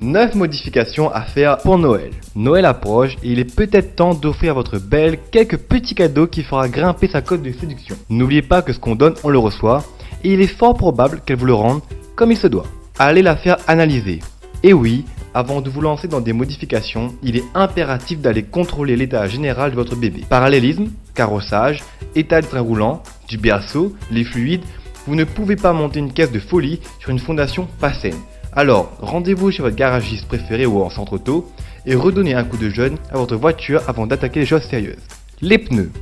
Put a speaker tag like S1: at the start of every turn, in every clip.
S1: 9 modifications à faire pour Noël. Noël approche et il est peut-être temps d'offrir à votre belle quelques petits cadeaux qui fera grimper sa cote de séduction. N'oubliez pas que ce qu'on donne, on le reçoit et il est fort probable qu'elle vous le rende comme il se doit. Allez la faire analyser. Et oui, avant de vous lancer dans des modifications, il est impératif d'aller contrôler l'état général de votre bébé. Parallélisme, carrossage, état de train roulant, du berceau, les fluides, vous ne pouvez pas monter une caisse de folie sur une fondation pas saine. Alors, rendez-vous chez votre garagiste préféré ou en centre auto et redonnez un coup de jeune à votre voiture avant d'attaquer les choses sérieuses. Les pneus.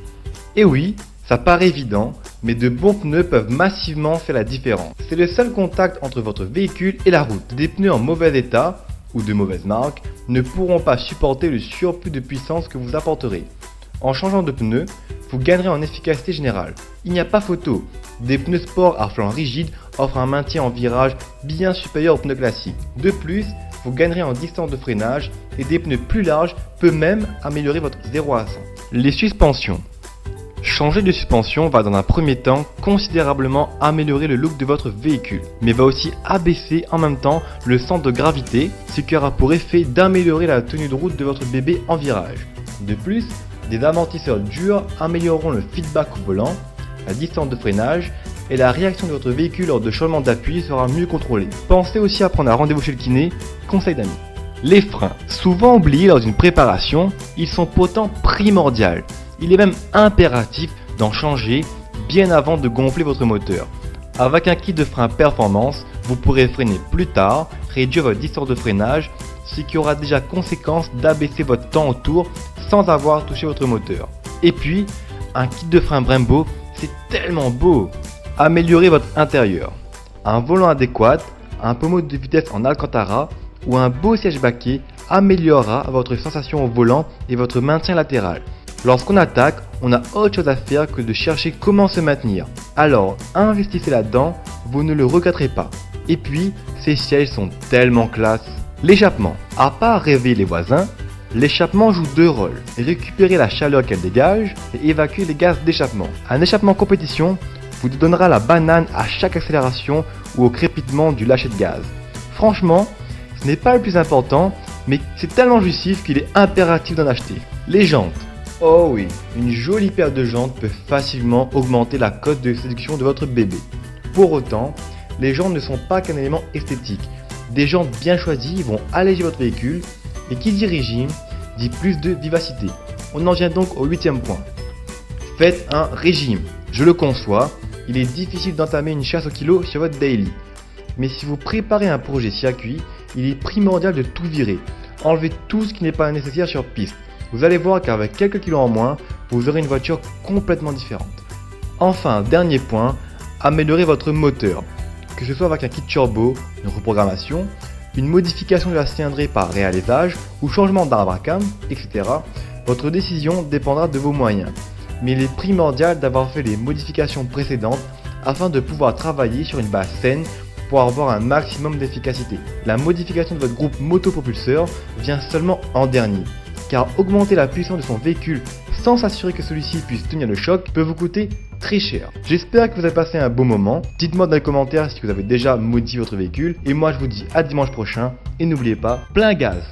S1: Et oui, ça paraît évident, mais de bons pneus peuvent massivement faire la différence. C'est le seul contact entre votre véhicule et la route. Des pneus en mauvais état ou de mauvaise marque ne pourront pas supporter le surplus de puissance que vous apporterez. En changeant de pneus, vous gagnerez en efficacité générale. Il n'y a pas photo. Des pneus sport à flanc rigide offrent un maintien en virage bien supérieur aux pneus classiques. De plus, vous gagnerez en distance de freinage et des pneus plus larges peuvent même améliorer votre 0 à 100. Les suspensions. Changer de suspension va dans un premier temps considérablement améliorer le look de votre véhicule, mais va aussi abaisser en même temps le centre de gravité, ce qui aura pour effet d'améliorer la tenue de route de votre bébé en virage. De plus, des amortisseurs durs amélioreront le feedback au volant, la distance de freinage et la réaction de votre véhicule lors de changements d'appui sera mieux contrôlée. Pensez aussi à prendre un rendez-vous chez le kiné, conseil d'amis. Les freins, souvent oubliés lors d'une préparation, ils sont pourtant primordiaux. Il est même impératif d'en changer bien avant de gonfler votre moteur. Avec un kit de frein performance, vous pourrez freiner plus tard, réduire votre distance de freinage, ce qui aura déjà conséquence d'abaisser votre temps au tour sans avoir touché votre moteur. Et puis, un kit de frein Brembo, c'est tellement beau! Améliorez votre intérieur. Un volant adéquat, un pommeau de vitesse en Alcantara ou un beau siège baquet améliorera votre sensation au volant et votre maintien latéral. Lorsqu'on attaque, on a autre chose à faire que de chercher comment se maintenir. Alors, investissez là-dedans, vous ne le regretterez pas. Et puis, ces sièges sont tellement classe. L'échappement. À part réveiller les voisins, l'échappement joue deux rôles. Récupérer la chaleur qu'elle dégage et évacuer les gaz d'échappement. Un échappement compétition vous donnera la banane à chaque accélération ou au crépitement du lâcher de gaz. Franchement, ce n'est pas le plus important, mais c'est tellement jouissif qu'il est impératif d'en acheter. Les jantes. Oh oui, une jolie paire de jantes peut facilement augmenter la cote de séduction de votre bébé. Pour autant, les jantes ne sont pas qu'un élément esthétique. Des jantes bien choisies vont alléger votre véhicule et qui dit régime dit plus de vivacité. On en vient donc au 8e point. Faites un régime. Je le conçois, il est difficile d'entamer une chasse au kilo sur votre daily. Mais si vous préparez un projet circuit, il est primordial de tout virer. Enlevez tout ce qui n'est pas nécessaire sur piste. Vous allez voir qu'avec quelques kilos en moins, vous aurez une voiture complètement différente. Enfin, dernier point, améliorez votre moteur. Que ce soit avec un kit turbo, une reprogrammation, une modification de la cylindrée par réalisage ou changement d'arbre à cam, etc. Votre décision dépendra de vos moyens. Mais il est primordial d'avoir fait les modifications précédentes afin de pouvoir travailler sur une base saine pour avoir un maximum d'efficacité. La modification de votre groupe motopropulseur vient seulement en dernier, car augmenter la puissance de son véhicule sans s'assurer que celui-ci puisse tenir le choc peut vous coûter très cher. J'espère que vous avez passé un bon moment. Dites-moi dans les commentaires si vous avez déjà modifié votre véhicule. Et moi je vous dis à dimanche prochain. Et n'oubliez pas, plein gaz!